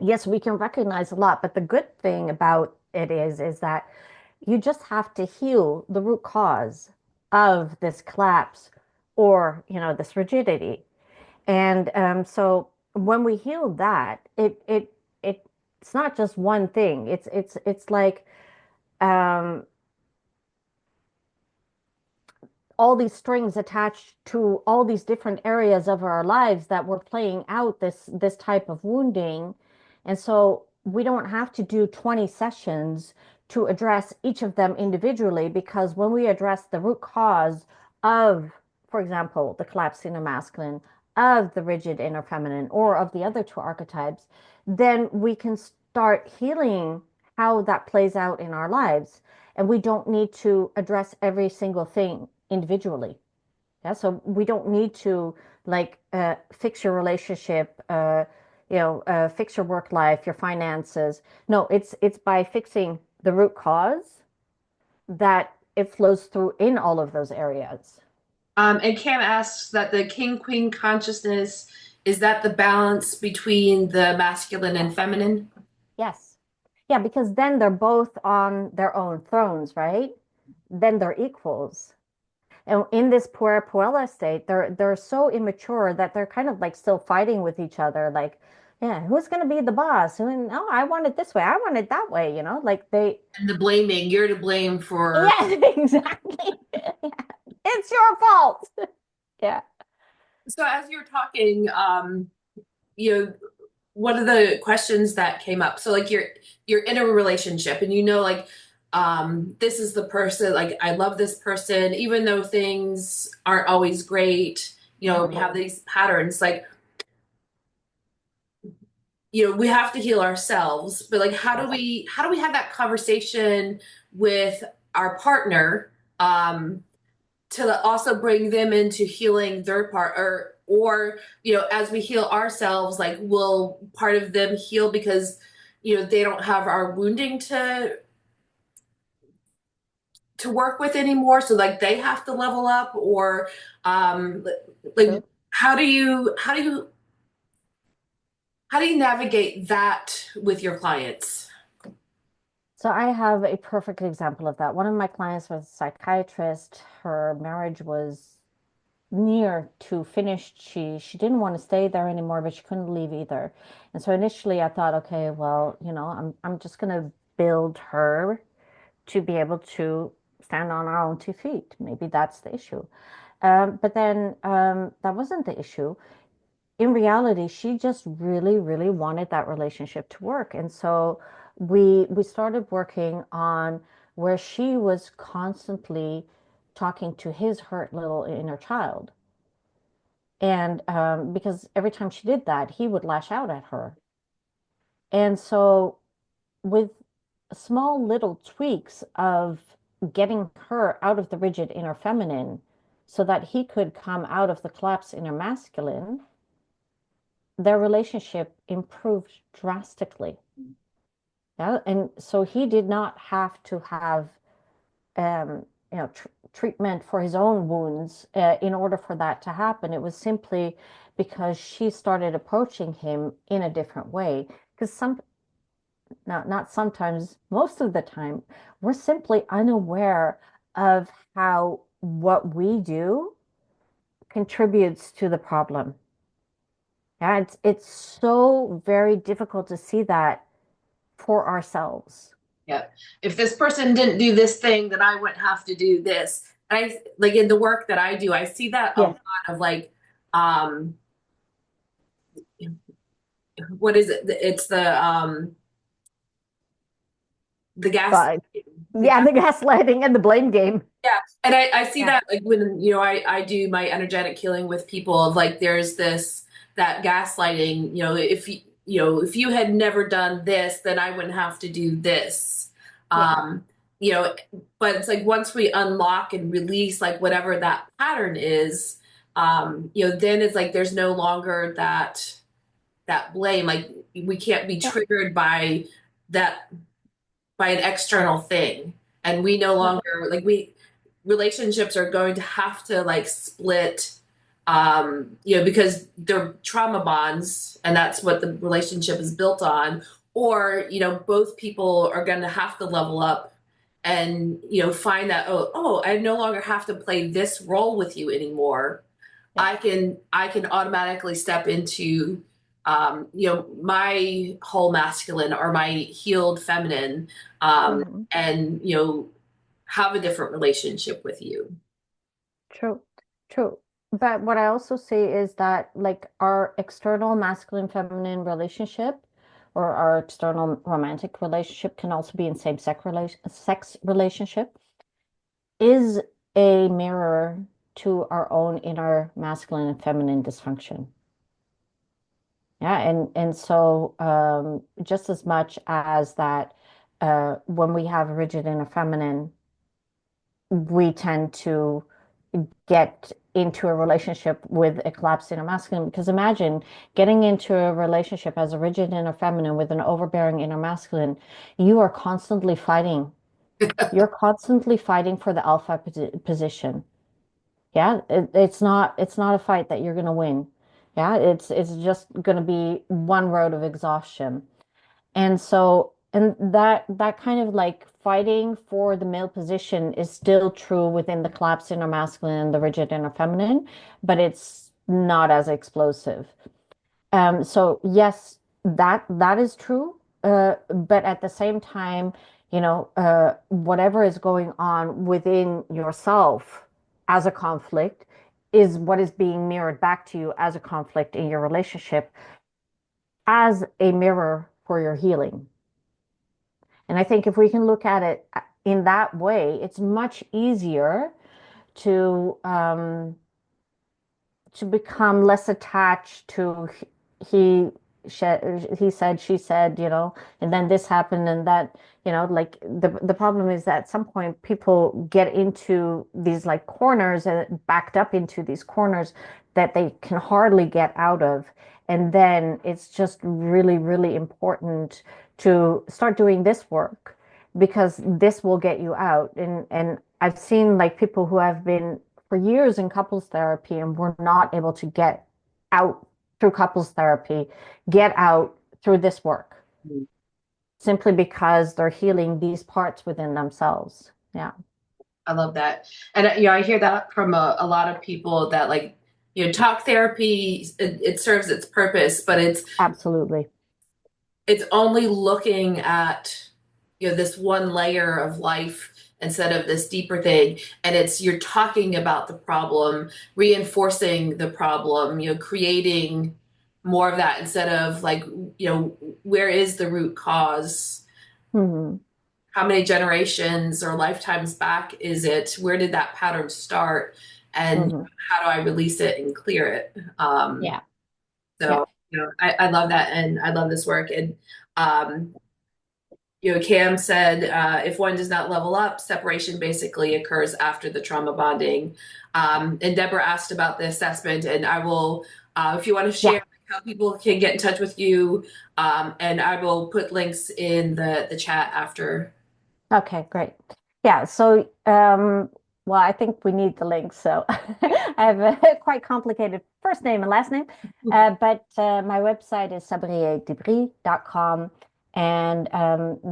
yes, we can recognize a lot, but the good thing about it is that you just have to heal the root cause of this collapse or, this rigidity. And so when we heal that, it's not just one thing. It's like um, all these strings attached to all these different areas of our lives that we're playing out this type of wounding. And so we don't have to do 20 sessions to address each of them individually because when we address the root cause of, for example, the collapsed inner masculine, of the rigid inner feminine, or of the other two archetypes, then we can start healing how that plays out in our lives. And we don't need to address every single thing individually. Yeah, so we don't need to like fix your relationship, fix your work life, your finances. No, it's by fixing the root cause that it flows through in all of those areas. And Cam asks that the king queen consciousness is that the balance between the masculine and feminine? Yes. Yeah, because then they're both on their own thrones, right? Then they're equals. And in this puer puella state, they're so immature that they're kind of like still fighting with each other. Like, yeah, who's going to be the boss? Who, no, I want it this way. I want it that way. Like they, And the blaming, you're to blame for yeah, exactly. Yeah. It's your fault. Yeah. So as you're talking, you know, one of the questions that came up, so like you're in a relationship and like this is the person, like I love this person, even though things aren't always great, we have these patterns, like, we have to heal ourselves, but like Yes. how do we have that conversation with our partner, um, to also bring them into healing their part, or as we heal ourselves, like will part of them heal because they don't have our wounding to work with anymore, so like they have to level up, or um like True. how do you navigate that with your clients? So I have a perfect example of that. One of my clients was a psychiatrist. Her marriage was near to finished. She didn't want to stay there anymore, but she couldn't leave either. And so initially I thought, okay, well, I'm just gonna build her to be able to stand on our own 2 feet. Maybe that's the issue. But then that wasn't the issue. In reality, she just really, really wanted that relationship to work. And so we started working on where she was constantly talking to his hurt little inner child. And because every time she did that, he would lash out at her. And so with small little tweaks of getting her out of the rigid inner feminine so that he could come out of the collapsed inner masculine, their relationship improved drastically. Yeah. And so he did not have to have, treatment for his own wounds in order for that to happen. It was simply because she started approaching him in a different way. Because not sometimes, most of the time, we're simply unaware of how what we do contributes to the problem. Yeah, it's so very difficult to see that for ourselves. Yeah. If this person didn't do this thing, then I wouldn't have to do this. And I like in the work that I do, I see that a Yeah. lot of like, um, what is it? It's the gas, But the yeah, gas. the gaslighting and the blame game. Yeah. And I see Yeah. that like when, I do my energetic healing with people of like, there's that gaslighting, if you had never done this, then I wouldn't have to do this. Yeah. Um, you know, but it's like once we unlock and release like whatever that pattern is, then it's like there's no longer that blame. Like we can't be Yeah. triggered that by an external thing, and we no Yeah. longer like we relationships are going to have to like split, because they're trauma bonds and that's what the relationship is built on, or both people are going to have to level up and find that, oh, I no longer have to play this role with you anymore. Yeah. I can automatically step into my whole masculine or my healed feminine, Mhm. and have a different relationship with you. True. True. But what I also see is that like our external masculine feminine relationship or our external romantic relationship can also be in sex relationship is a mirror to our own inner masculine and feminine dysfunction. Yeah, and so just as much as that when we have a rigid inner feminine, we tend to get into a relationship with a collapsed inner masculine. Because imagine getting into a relationship as a rigid inner feminine with an overbearing inner masculine, you are constantly fighting. You're constantly fighting for the alpha position. Yeah, it's not a fight that you're going to win. Yeah, it's just going to be one road of exhaustion. And so and that kind of like fighting for the male position is still true within the collapsed inner masculine and the rigid inner feminine, but it's not as explosive. So yes, that is true. But at the same time, whatever is going on within yourself as a conflict is what is being mirrored back to you as a conflict in your relationship as a mirror for your healing. And I think if we can look at it in that way, it's much easier to become less attached to he she, he said, she said, and then this happened and that, like the problem is that at some point people get into these like corners and backed up into these corners that they can hardly get out of. And then it's just really, really important to start doing this work because this will get you out. And I've seen like people who have been for years in couples therapy and were not able to get out through couples therapy, get out through this work simply because they're healing these parts within themselves. Yeah, I love that. And I hear that from a lot of people that like, talk therapy, it serves its purpose, but absolutely. it's only looking at, this one layer of life instead of this deeper thing. And it's you're talking about the problem, reinforcing the problem, creating more of that instead of like, where is the root cause? Hmm. How many generations or lifetimes back is it? Where did that pattern start? And Hmm. how do I release it and clear it? Yeah, yeah, So, I love that and I love this work. And, Cam said if one does not level up, separation basically occurs after the trauma bonding. And Deborah asked about the assessment, and I will, if you want to yeah. share how people can get in touch with you, and I will put links in the chat after. Okay, great. Yeah, so well, I think we need the links. So I have a quite complicated first name and last name. But my website is sabrieyedubrie.com. And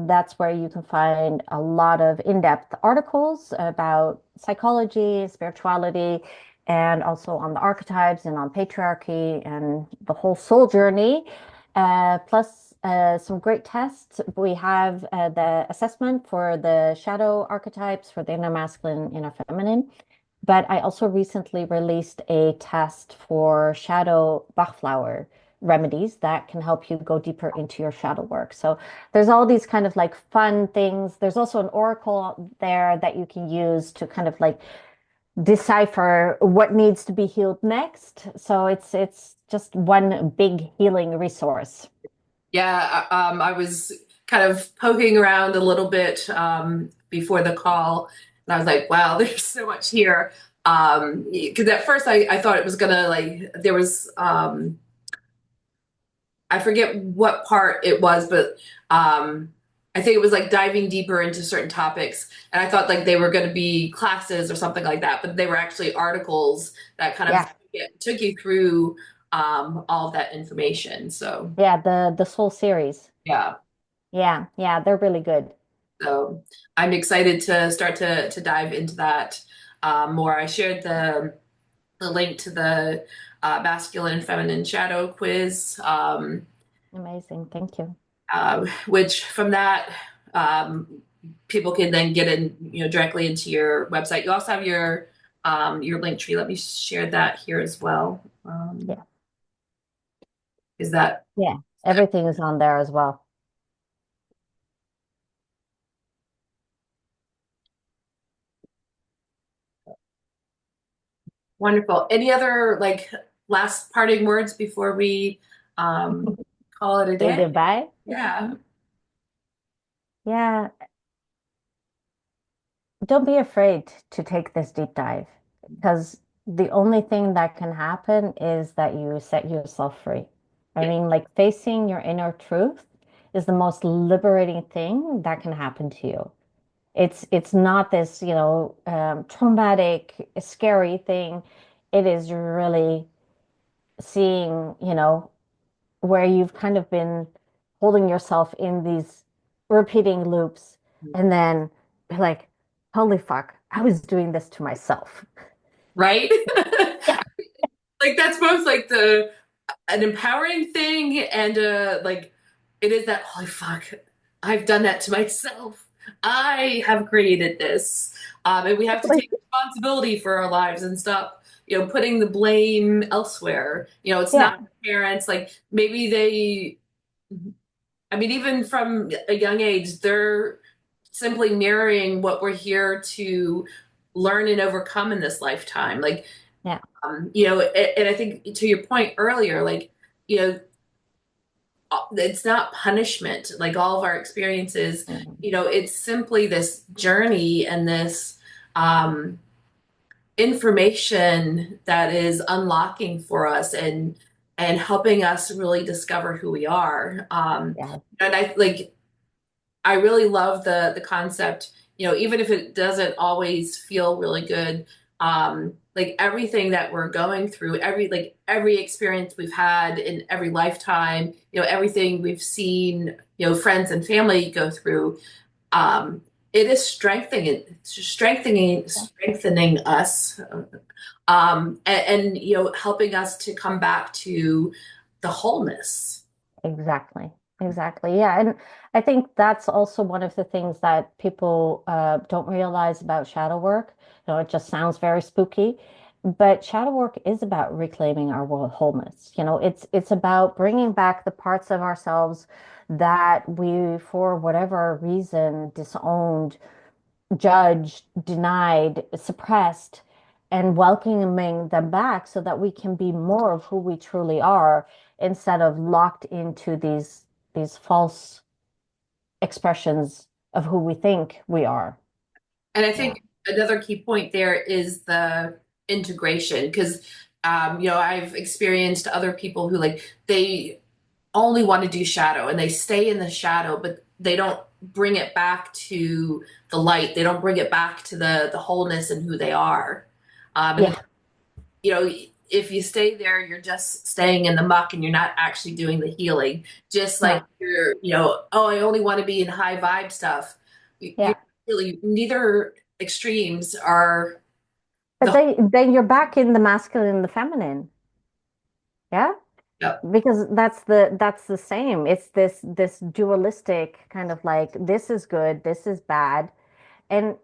that's where you can find a lot of in-depth articles about psychology, spirituality, and also on the archetypes and on patriarchy and the whole soul journey. Plus some great tests. We have the assessment for the shadow archetypes for the inner masculine, inner feminine. But I also recently released a test for shadow Bachflower remedies that can help you go deeper into your shadow work. So there's all these kind of like fun things. There's also an oracle there that you can use to kind of like decipher what needs to be healed next. So it's just one big healing resource. Yeah, I was kind of poking around a little bit before the call, and I was like, wow, there's so much here. Because at first I thought it was gonna like there was I forget what part it was, but I think it was like diving deeper into certain topics, and I thought like they were going to be classes or something like that, but they were actually articles that kind of Yeah. took you through all of that information. So Yeah, the Soul series. yeah. Yeah, yeah, they're really good. So I'm excited to start to dive into that more. I shared the link to the masculine and feminine shadow quiz, Amazing. Thank you. which from that people can then get in, directly into your website. You also have your link tree. Let me share that here as well. Yeah. Is that Yeah. Everything is on there as well. wonderful? Any other like last parting words before we um, call it a Say day? goodbye. Yeah. Yeah. Don't be afraid to take this deep dive because the only thing that can happen is that you set yourself free. I Yeah. mean, like facing your inner truth is the most liberating thing that can happen to you. It's not this, traumatic, scary thing. It is really seeing, where you've kind of been holding yourself in these repeating loops and then be like, holy fuck, I was doing this to myself. Right? Yeah. Like that's both like the an empowering thing and like it is that holy fuck, I've done that to myself. I have created this. And we have to take responsibility for our lives and stuff. putting the blame elsewhere. It's not Yeah, parents, like maybe they, I mean, even from a young age, they're simply mirroring what we're here to learn and overcome in this lifetime. Like, yeah. and I think to your point earlier, like, you know, it's not punishment, like all of our experiences, Mhm. it's simply this journey and this um, information that is unlocking for us and helping us really discover who we are. Yeah, And I really love the concept, even if it doesn't always feel really good, like everything that we're going through, every experience we've had in every lifetime, everything we've seen, friends and family go through, um, it is yeah, strengthening us, and helping us to come back to the wholeness. exactly. Exactly. Yeah. And I think that's also one of the things that people don't realize about shadow work. It just sounds very spooky, but shadow work is about reclaiming our wholeness. It's about bringing back the parts of ourselves that we, for whatever reason, disowned, judged, denied, suppressed, and welcoming them back so that we can be more of who we truly are instead of locked into these false expressions of who we think we are. And I Yeah. think another key point there is the integration, because I've experienced other people who like they only want to do shadow and they stay in the shadow, but they don't bring it back to the light. They don't bring it back to the wholeness and who they are. And Yeah. you know, if you stay there, you're just staying in the muck and you're not actually doing the healing. Just like No. oh, I only want to be in high vibe stuff. You're Yeah. really neither extremes are But the then you're back in the masculine and the feminine. Yeah. yep. Because that's the same. It's this dualistic kind of like this is good, this is bad. And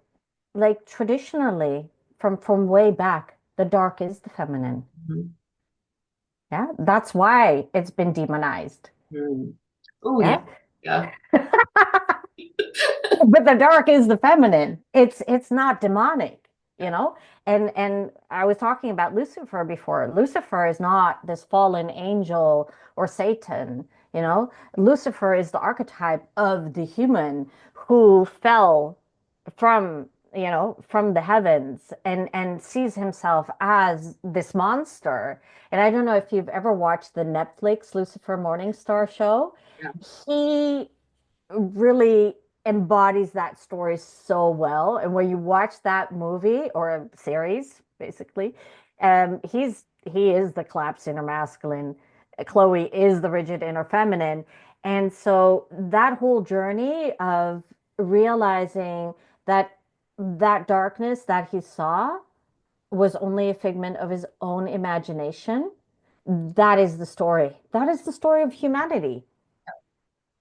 like traditionally from way back, the dark is the feminine. Mhm. Yeah, that's why it's been demonized. Mhm. Oh yeah, Yeah. yeah, But the dark is the feminine. It's not demonic, you know? And I was talking about Lucifer before. Lucifer is not this fallen angel or Satan, you know? Lucifer is the archetype of the human who fell from, from the heavens and sees himself as this monster. And I don't know if you've ever watched the Netflix Lucifer Morningstar show. yeah. He really embodies that story so well. And when you watch that movie or a series, basically, he is the collapsed inner masculine. Chloe is the rigid inner feminine. And so that whole journey of realizing that that darkness that he saw was only a figment of his own imagination, that is the story. That is the story of humanity.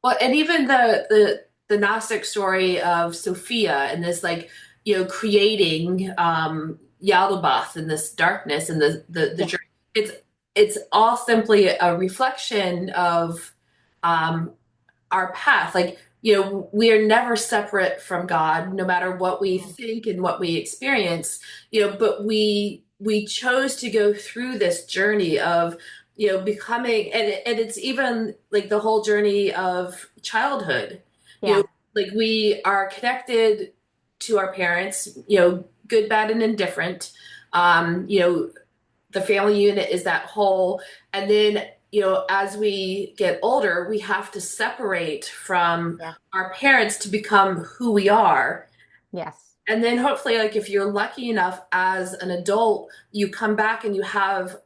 Well, and even the Gnostic story of Sophia and this like creating Yaldabaoth and this darkness and the Yeah, journey. It's all simply a reflection of um, our path. Like, we are never separate from God, no matter what we think and what we experience, but we chose to go through this journey of, becoming, and it's even like the whole journey of childhood, you know, yeah, like we are connected to our parents, good, bad, and indifferent. The family unit is that whole. And then, as we get older, we have to separate from yeah, our parents to become who we are. yes, And then hopefully, like if you're lucky enough as an adult, you come back and you have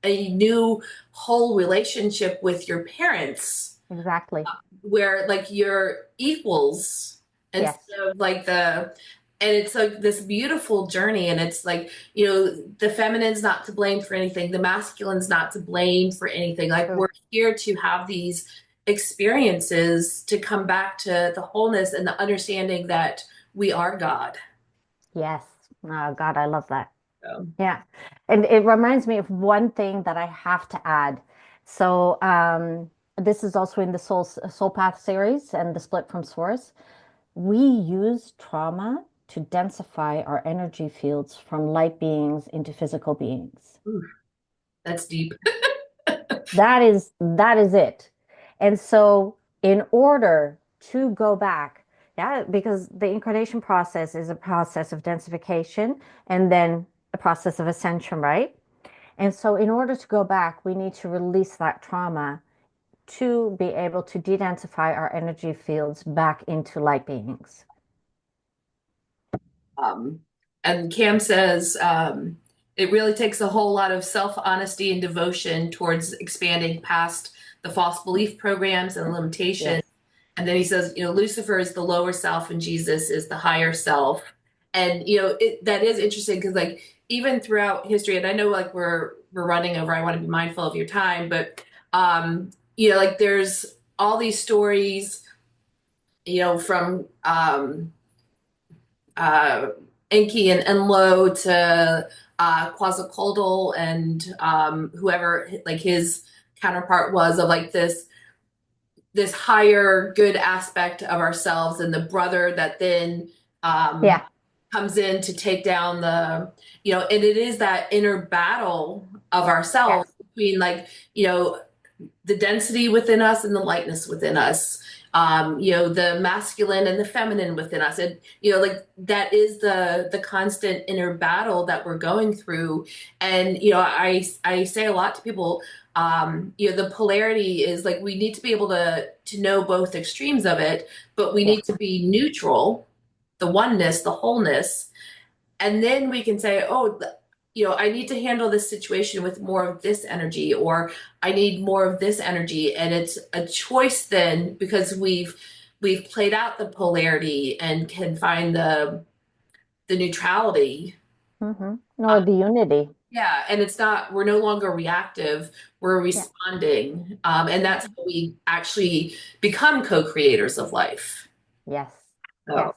a new whole relationship with your parents exactly. where like you're equals instead Yes, of like and it's like this beautiful journey, and it's like the feminine's not to blame for anything, the masculine's not to blame for anything, like true. we're here to have these experiences to come back to the wholeness and the understanding that we are God. Yes. Oh God, I love that. So, Yeah. And it reminds me of one thing that I have to add. So, this is also in the Soul Path series and the Split from Source. We use trauma to densify our energy fields from light beings into physical beings. ooh, that's deep. That is it. And so in order to go back, yeah, because the incarnation process is a process of densification and then a process of ascension, right? And so in order to go back, we need to release that trauma to be able to de-densify our energy fields back into light beings. Um, and Cam says it really takes a whole lot of self-honesty and devotion towards expanding past the false belief programs and limitations. Yes. And then he says, Lucifer is the lower self and Jesus is the higher self. And that is interesting because like even throughout history, and I know like we're running over, I want to be mindful of your time, but like there's all these stories, from uh, Enki and Enlo to Quetzalcoatl and whoever like his counterpart was of like this higher good aspect of ourselves and the brother that then um, Yeah. comes in to take down and it is that inner battle of Yes. ourselves between like, the density within us and the lightness within us, the masculine and the feminine within us. And, like that is the constant inner battle that we're going through. And, I say a lot to people, the polarity is like we need to be able to know both extremes of it, but we need Yes. to be neutral, the oneness, the wholeness, and then we can say, oh, I need to handle this situation with more of this energy, or I need more of this energy. And it's a choice then because we've played out the polarity and can find the neutrality. Uh, Or the unity. yeah, and it's not, we're no longer reactive, we're Yeah. responding. And Yeah. that's how we actually become co-creators of life. Yes. So, Yes.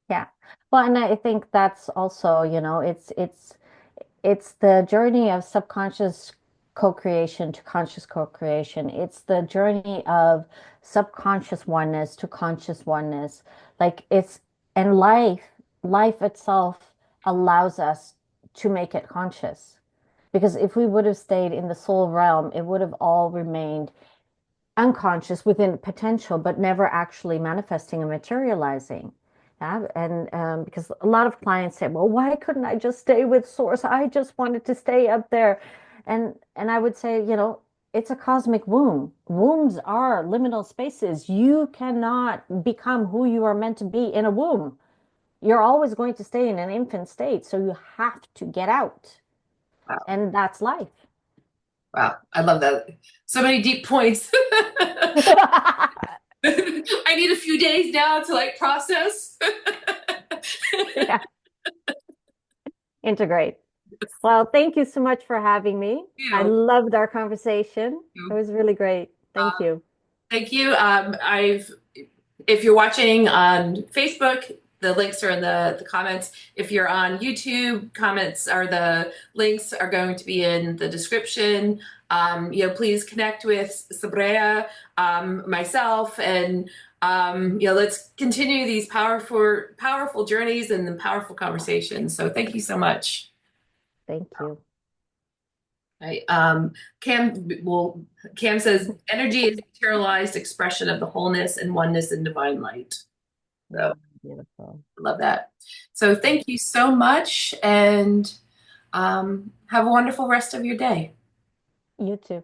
Yeah. Well, and I think that's also, it's the journey of subconscious co-creation to conscious co-creation. It's the journey of subconscious oneness to conscious oneness. Like it's and life itself allows us to make it conscious. Because if we would have stayed in the soul realm, it would have all remained unconscious within potential, but never actually manifesting and materializing. Yeah, and because a lot of clients say, "Well, why couldn't I just stay with source? I just wanted to stay up there," and I would say, it's a cosmic womb. Wombs are liminal spaces. You cannot become who you are meant to be in a womb. You're always going to stay in an infant state, so you have to get out, wow, and that's life. wow, I love that. So many deep points. I need a few days now to like process. Yeah, integrate. Well, thank you so much for having me. I You. loved our conversation. It was really great. Uh, Thank you. Thank you. If you're watching on Facebook, the links are in the comments. If you're on YouTube, comments or the links are going to be in the description. Please connect with Sabrieye, myself, and let's continue these powerful journeys and the powerful conversations. So thank you so much. Thank you. Right. Cam says energy is materialized expression of the wholeness and oneness in divine light. So Beautiful. I love that. So thank you so much and have a wonderful rest of your day. You too.